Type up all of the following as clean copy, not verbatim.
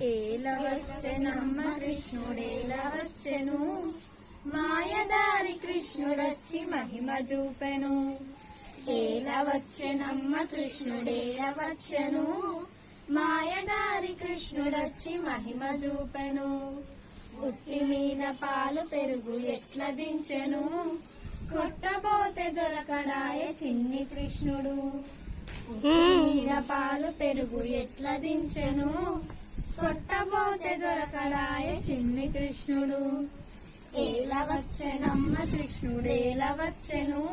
ఏలవచ్చెనమ్మ కృష్ణుడేలవచ్చెను, మాయదారి కృష్ణుడొచ్చి మహిమ చూపెను. ఏలవచ్చెనమ్మ కృష్ణుడేలవచ్చెను, మాయదారి కృష్ణుడొచ్చి మహిమ చూపెను. ఉట్టి మీద పాలు పెరుగు ఎట్ల దించెను, కొట్టబోతే దొరకడాయ చిన్ని కృష్ణుడు. ఉట్టి మీద పాలు పెరుగు ఎట్ల దించెను, కొట్టబోతే దొరకడాయ చిన్ని కృష్ణుడు. ఏలవచ్చెనమ్మ కృష్ణుడేలవచ్చెను,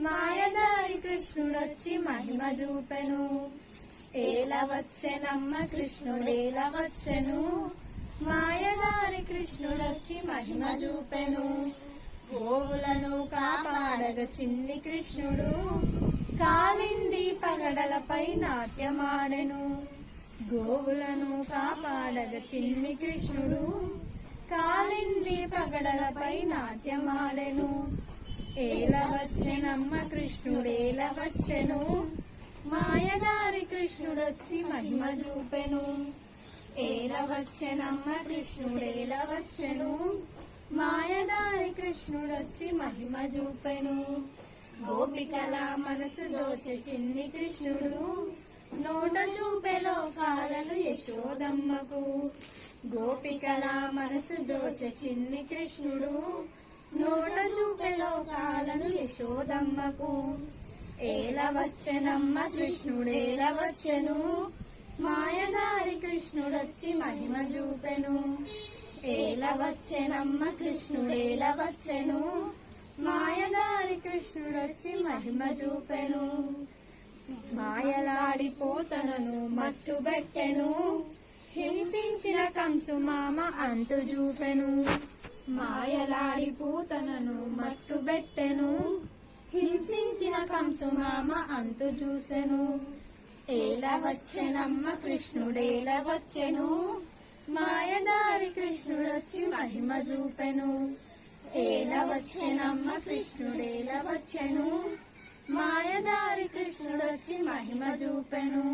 మాయదారి కృష్ణుడొచ్చి మహిమ చూపెను. ఏలవచ్చెనమ్మ కృష్ణుడేలవచ్చెను, మాయదారి కృష్ణుడొచ్చి మహిమ చూపెను. గోవులను కాపాడగ చిన్ని కృష్ణుడు, కాలింది పగడలపై నాట్యమాడెను. గోవులను కాపాడగ చిన్ని కృష్ణుడు, కాలింది పగడలపై నాట్యమాడెను. ఏలవచ్చెనమ్మ కృష్ణుడేలవచ్చెను, మాయదారి కృష్ణుడొచ్చి మహిమ చూపెను. ఏలవచ్చెనమ్మ కృష్ణుడేలవచ్చెను, మాయదారి కృష్ణుడొచ్చి మహిమ చూపెను. గోపికల మనసు దోచె చిన్ని కృష్ణుడు, నోట చూపె లోకాలను యశోదమ్మకు. గోపికల మనసు దోచె చిన్ని కృష్ణుడు, నోట చూపె లోకాలను యశోదమ్మకు. ఏలవచ్చెనమ్మ కృష్ణుడేలవచ్చెను, మాయదారి కృష్ణుడొచ్చి మహిమ చూపెను. ఏలవచ్చెనమ్మ కృష్ణుడేలవచ్చెను, మాయదారి కృష్ణుడొచ్చి మహిమ చూపెను. మాయలాడిపోతనను మట్టుబెట్టెను, హింసించిన కంసు మామ అంతు చూపెను. మాయలాడిపోతనను మట్టుబెట్టెను, హింసించిన కంసు మామ అంతు చూసెను. ఏలవచ్చెనమ్మ కృష్ణుడేలవచ్చెను, మాయదారి కృష్ణుడొచ్చి మహిమ చూపెను. ఏలవచ్చెనమ్మ కృష్ణుడేలవచ్చెను, మాయదారి కృష్ణుడొచ్చి మహిమ చూపెను.